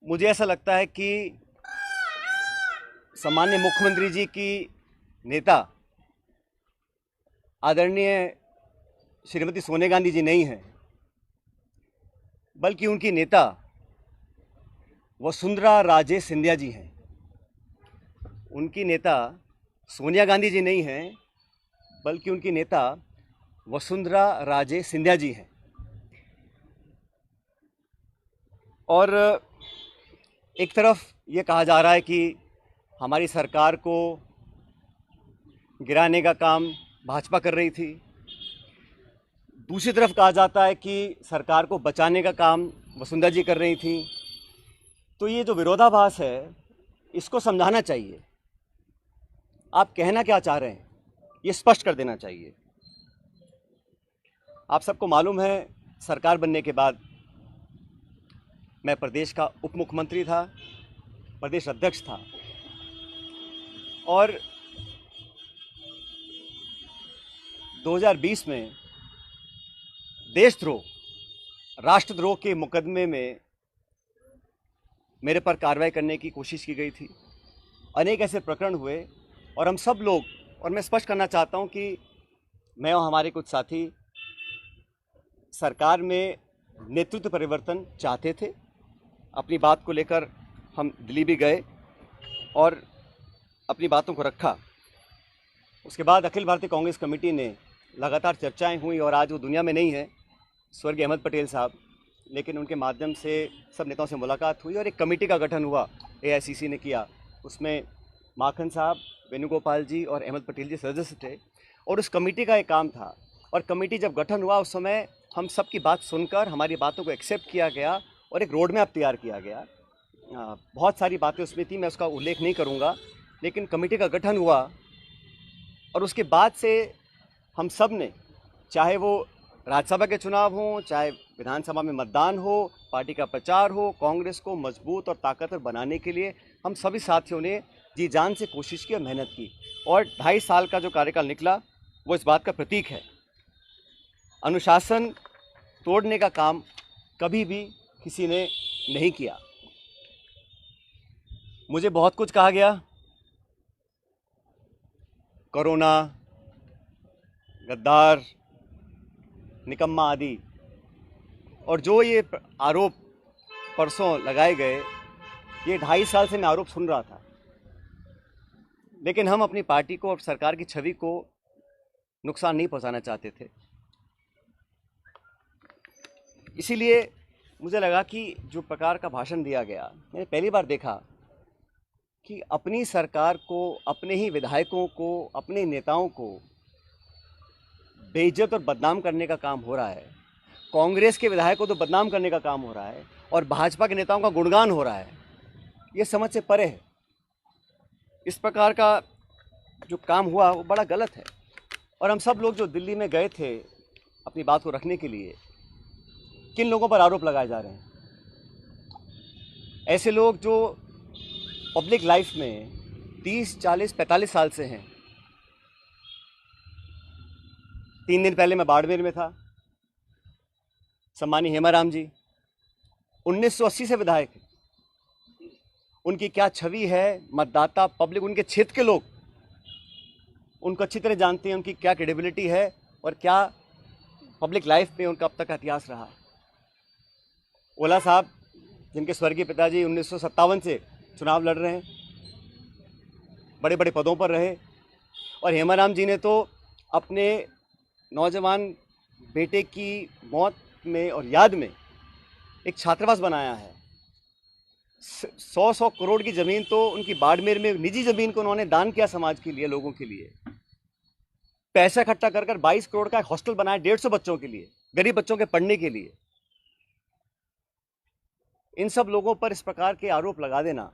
मुझे ऐसा लगता है कि सम्माननीय मुख्यमंत्री जी की नेता आदरणीय श्रीमती सोनिया गांधी जी नहीं हैं, बल्कि उनकी नेता वसुंधरा राजे सिंधिया जी हैं। उनकी नेता सोनिया गांधी जी नहीं हैं, बल्कि उनकी नेता वसुंधरा राजे सिंधिया जी हैं। और एक तरफ ये कहा जा रहा है कि हमारी सरकार को गिराने का काम भाजपा कर रही थी, दूसरी तरफ कहा जाता है कि सरकार को बचाने का काम वसुंधरा जी कर रही थी। तो ये जो विरोधाभास है, इसको समझाना चाहिए। आप कहना क्या चाह रहे हैं, ये स्पष्ट कर देना चाहिए। आप सबको मालूम है, सरकार बनने के बाद मैं प्रदेश का उप मुख्यमंत्री था, प्रदेश अध्यक्ष था, और 2020 में देशद्रोह, राष्ट्रद्रोह के मुकदमे में मेरे पर कार्रवाई करने की कोशिश की गई थी। अनेक ऐसे प्रकरण हुए और हम सब लोग, और मैं स्पष्ट करना चाहता हूं कि मैं और हमारे कुछ साथी सरकार में नेतृत्व परिवर्तन चाहते थे। अपनी बात को लेकर हम दिल्ली भी गए और अपनी बातों को रखा। उसके बाद अखिल भारतीय कांग्रेस कमेटी ने लगातार चर्चाएं हुई और आज वो दुनिया में नहीं है, स्वर्गीय अहमद पटेल साहब, लेकिन उनके माध्यम से सब नेताओं से मुलाकात हुई और एक कमेटी का गठन हुआ, एआईसीसी ने किया। उसमें माखन साहब, वेणुगोपाल जी और अहमद पटेल जी सदस्य थे और उस कमेटी का एक काम था। और कमेटी जब गठन हुआ, उस समय हम सब की बात सुनकर हमारी बातों को एक्सेप्ट किया गया और एक रोड मैप तैयार किया गया। बहुत सारी बातें उसमें थी, मैं उसका उल्लेख नहीं करूँगा, लेकिन कमेटी का गठन हुआ और उसके बाद से हम सब ने, चाहे वो राज्यसभा के चुनाव हों, चाहे विधानसभा में मतदान हो, पार्टी का प्रचार हो, कांग्रेस को मजबूत और ताकतवर बनाने के लिए हम सभी साथियों ने जी जान से कोशिश की और मेहनत की। और 2.5 साल का जो कार्यकाल निकला वो इस बात का प्रतीक है। अनुशासन तोड़ने का काम कभी भी किसी ने नहीं किया। मुझे बहुत कुछ कहा गया, कोरोना, गद्दार, निकम्मा आदि, और जो ये आरोप परसों लगाए गए, ये 2.5 साल से मैं आरोप सुन रहा था। लेकिन हम अपनी पार्टी को और सरकार की छवि को नुकसान नहीं पहुंचाना चाहते थे। इसीलिए मुझे लगा कि जो प्रकार का भाषण दिया गया, मैंने पहली बार देखा कि अपनी सरकार को, अपने ही विधायकों को, अपने नेताओं को बेइज्जत और बदनाम करने का काम हो रहा है। कांग्रेस के विधायकों को तो बदनाम करने का काम हो रहा है और भाजपा के नेताओं का गुणगान हो रहा है। ये समझ से परे है। इस प्रकार का जो काम हुआ वो बड़ा गलत है। और हम सब लोग जो दिल्ली में गए थे अपनी बात को रखने के लिए, किन लोगों पर आरोप लगाए जा रहे हैं? ऐसे लोग जो पब्लिक लाइफ में 30, 40, 45 साल से हैं। 3 दिन पहले मैं बाड़मेर में था। सम्मानीय हेमाराम जी 1980 से विधायक हैं। उनकी क्या छवि है, मतदाता, पब्लिक, उनके क्षेत्र के लोग उनको अच्छी तरह जानते हैं, उनकी क्या क्रेडिबिलिटी है और क्या पब्लिक लाइफ में उनका अब तक का इतिहास रहा। ओला साहब, जिनके स्वर्गीय पिताजी 1957 से चुनाव लड़ रहे हैं, बड़े बड़े पदों पर रहे, और हेमाराम जी ने तो अपने नौजवान बेटे की मौत में और याद में एक छात्रावास बनाया है। 100 करोड़ की ज़मीन तो उनकी बाड़मेर में, निजी ज़मीन को उन्होंने दान किया समाज के लिए, लोगों के लिए। पैसा इकट्ठा कर 22 करोड़ का एक हॉस्टल बनाया 150 बच्चों के लिए, गरीब बच्चों के पढ़ने के लिए। इन सब लोगों पर इस प्रकार के आरोप लगा देना